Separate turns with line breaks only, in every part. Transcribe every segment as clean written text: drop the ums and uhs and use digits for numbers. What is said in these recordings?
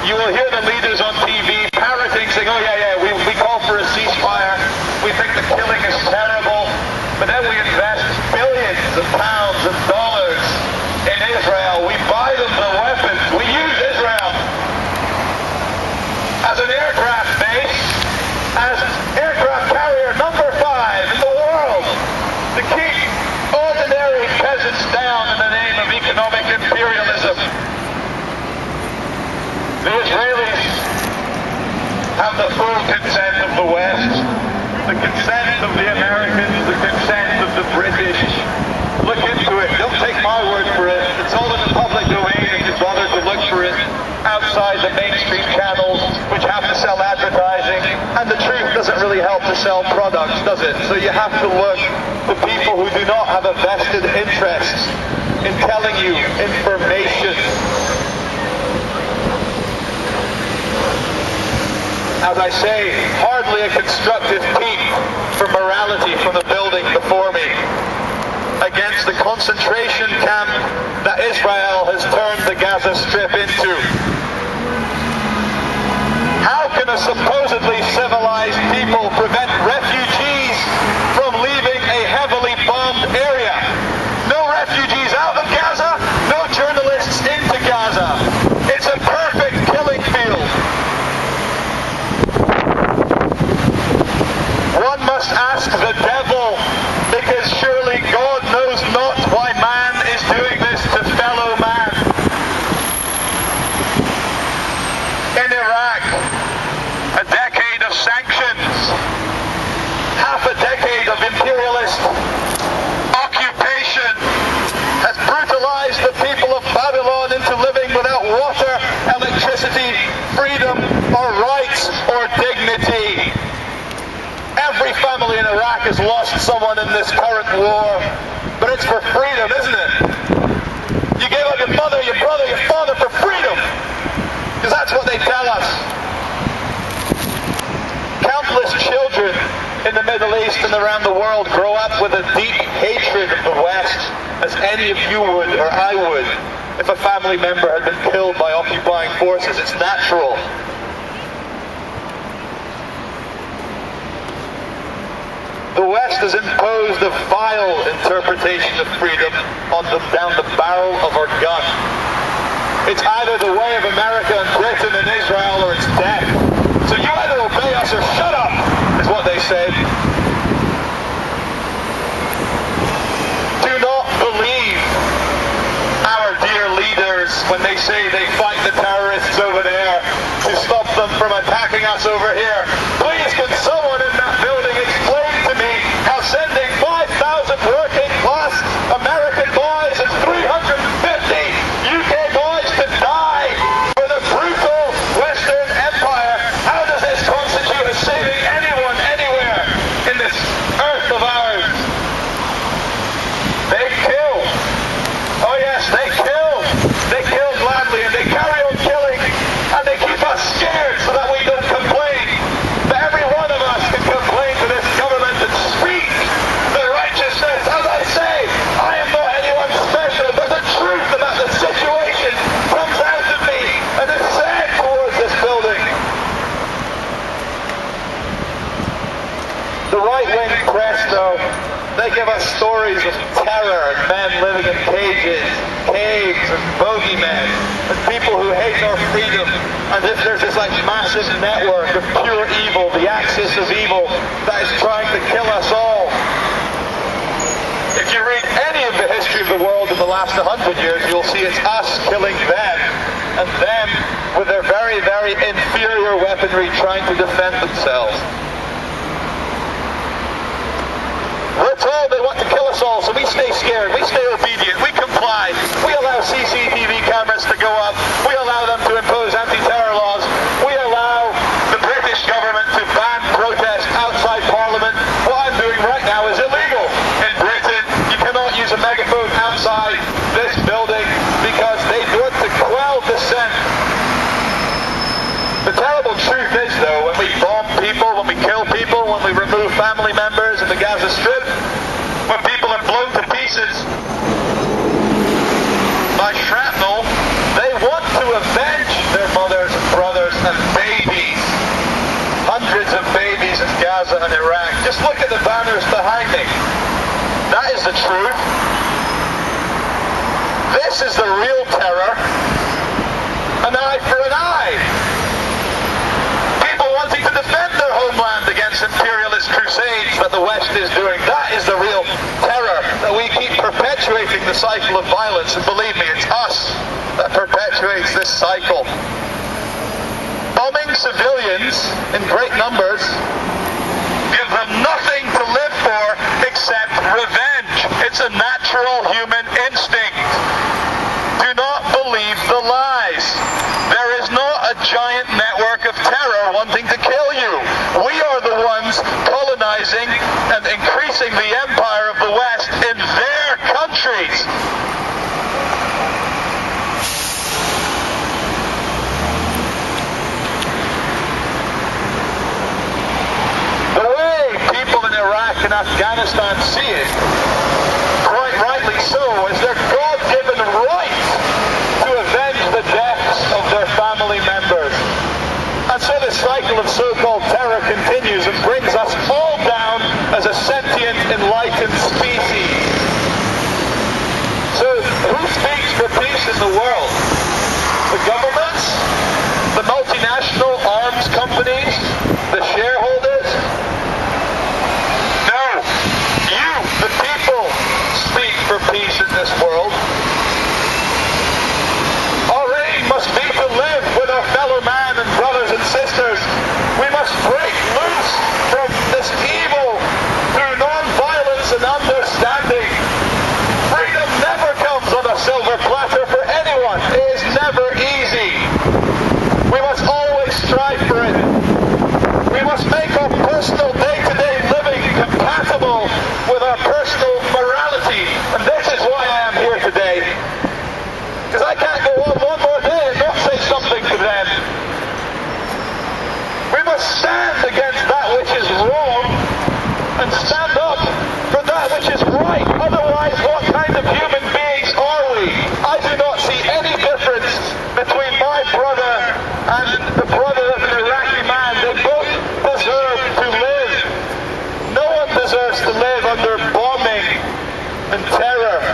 You will hear the leaders on TV parroting, saying, oh yeah, we call for a ceasefire. We think the killing is terrible. But then we invest billions of pounds and dollars in Israel. We buy them the weapons. We use Israel as an aircraft base, as aircraft carrier number 5 in the world, to keep ordinary peasants down in the name of economic imperialism. The Israelis have the full consent of the West, the consent of the Americans, the consent of the British. Look into it. Don't take my word for it. It's all in the public domain if you bother to look for it outside the mainstream channels, which have to sell advertising. And the truth doesn't really help to sell products, does it? So you have to look to people who do not have a vested interest in telling you information. As I say, hardly a constructive peep for morality from the building before me against the concentration camp that Israel has turned the Gaza Strip into. How can a supposedly civilized people prevent refugees from leaving a heavily bombed area? No refugees out of Gaza, no journalists into Gaza. It's a perfect killing field. One must ask the devil, because surely God knows not why man is doing this to fellow man. In Iraq, a decade of sanctions, half a decade of imperialist occupation has brutalized the people of Babylon into living without water, electricity, freedom, or rights, or dignity. Every family in Iraq has lost someone in this current war, but it's for freedom, isn't it? You gave up your mother, your brother, your father for freedom, because that's what they tell us. Countless children in the Middle East and around the world grow up with a deep hatred of the West, as any of you would, or I would, if a family member had been killed by occupying forces. It's natural. The West has imposed a vile interpretation of freedom on them down the barrel of our gun. It's either the way of America and Britain and Israel, or it's death. So you either obey us or shut up, is what they said. Do not believe our dear leaders when they say they fight the terrorists over there to stop them from attacking us over here. Please, can someone in that building explain to me how sending 5,000 working class American boys and 350 UK boys to die for the brutal Western Empire, how does this constitute as saving anyone anywhere in this earth of ours? They kill. Oh yes, they kill. They kill gladly, and they carry on killing, and they keep us scared so that we don't complain. But every one of us can complain to this government and speak the righteousness. As I say, I am not anyone special, but the truth about the situation comes out of me and is said towards this building. The right-wing press, though, they give us stories of terror and men living in cages, caves, and bogeymen, and people who hate our freedom, and if there's this massive network of pure evil, the axis of evil, that is trying to kill us all. If you read any of the history of the world in the last 100 years, you'll see it's us killing them, and them with their very, very inferior weaponry trying to defend themselves. We're told they want to kill us all, so we stay scared, we stay obedient, we comply, we allow CCTV cameras to go up, we allow them to impose anti-terror laws, we allow the British government to ban protest outside Parliament. What I'm doing right now is illegal. In Britain, you cannot use a megaphone outside this building because they want to quell dissent. The terrible truth is, though, when we bomb people, when we kill people, when we remove family members in the Gaza Strip, when people are blown to pieces, Gaza and Iraq. Just look at the banners behind me. That is the truth. This is the real terror. An eye for an eye. People wanting to defend their homeland against imperialist crusades that the West is doing. That is the real terror, that we keep perpetuating the cycle of violence. And believe me, it's us that perpetuates this cycle. Bombing civilians in great numbers give them nothing to live for except revenge. It's a natural human instinct. Do not believe the lies. There is not a giant network of terror wanting to kill you. We are the ones colonizing and increasing the empire of the West in their countries. The way people in Iraq and Afghanistan see it, quite rightly so, is their God-given right to avenge the deaths of their family members. And so the cycle of so-called terror continues and brings us all down as a sentient, enlightened species. So who speaks for peace in the world? The governments? The multinational arms companies? The shareholders? No. You, the people, speak for peace in this world. Our aim must be to live with our fellow man and brothers and sisters. We must break loose from this evil through non-violence and understanding. Freedom never comes on a silver platter for anyone. It is never easy. We must always strive for it. We must make our personal day-to-day living compatible with our personal morality. And this is why I am here today. Because I can't go on one more day and not say something to them. We must stand against that which is wrong and stand up for that which is right. Otherwise, what kind of human beings are we? I do not see any difference between my brother and the brother of an Iraqi man. They both deserve to live. No one deserves to live under bombing and terror.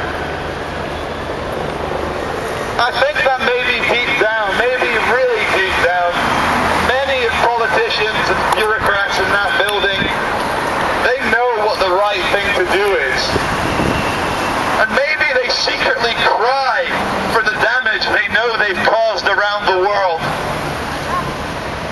I think that maybe deep down, maybe really deep down, many politicians and bureaucrats in that building, they know what the right thing to do is. And maybe they secretly cry for the damage they know they've caused around the world.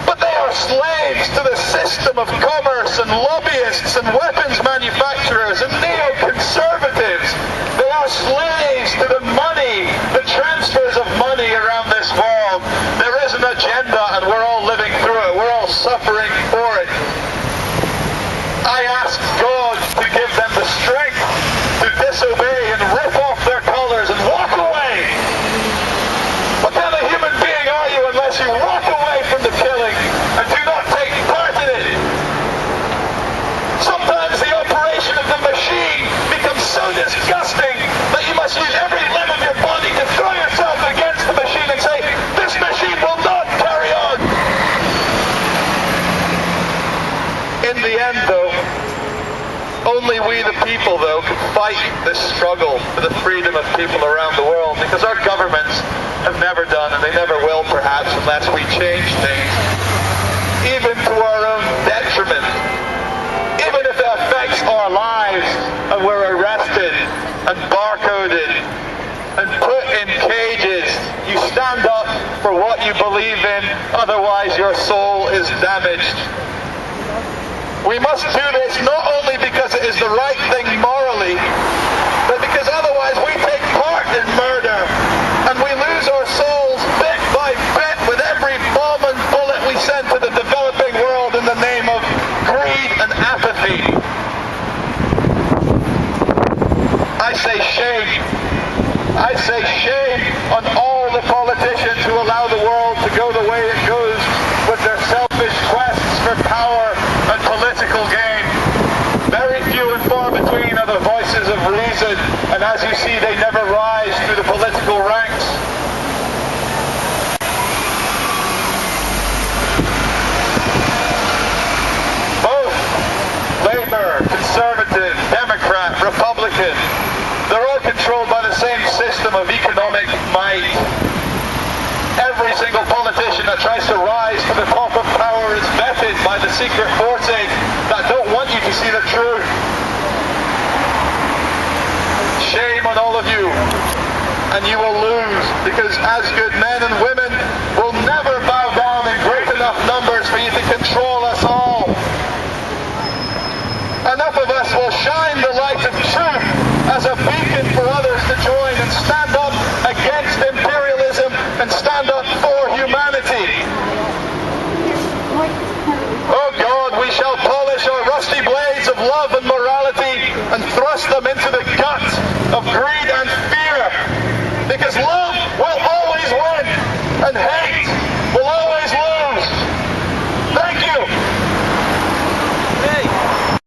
But they are slaves to the system of commerce and lobbyists and weapons manufacturers and neoconservatives. They are slaves to the money, the transfers of money around this world. There is an agenda and we're all living through it. We're all suffering for it. I ask God to give them the strength to disobey and rip off their collars and walk away. What kind of human being are you unless you walk away from the killing and do not take part in it? Sometimes the operation of the machine becomes so disgusting that you must use every limb of your body to throw yourself against the machine and say, this machine will not carry on. In the end, though, only we the people, though, can fight this struggle for the freedom of people around the world, because our governments have never done, and they never will, perhaps, unless we change things, even to our own detriment. Even if it affects our lives, and we're arrested, and barcoded, and put in cages, you stand up for what you believe in, otherwise your soul is damaged. We must do this not only because it is the right thing morally, but because otherwise we take part in murder and we lose our souls bit by bit with every bomb and bullet we send to the developing world in the name of greed and apathy. I say shame. I say shame on all the politicians who allow the world to go the way it goes with their selfish quests for power and political gain. Very few and far between are the voices of reason, and as you see, they never rise through the political ranks. Both of economic might. Every single politician that tries to rise to the top of power is vetted by the secret forces that don't want you to see the truth. Shame on all of you, and you will lose, because as good men and women will never bow down in great enough numbers for you to control us all. Enough of us will shine the light of truth as a beacon for others to join and stand up against imperialism and stand up for humanity. Oh God, we shall polish our rusty blades of love and morality and thrust them into the gut of greed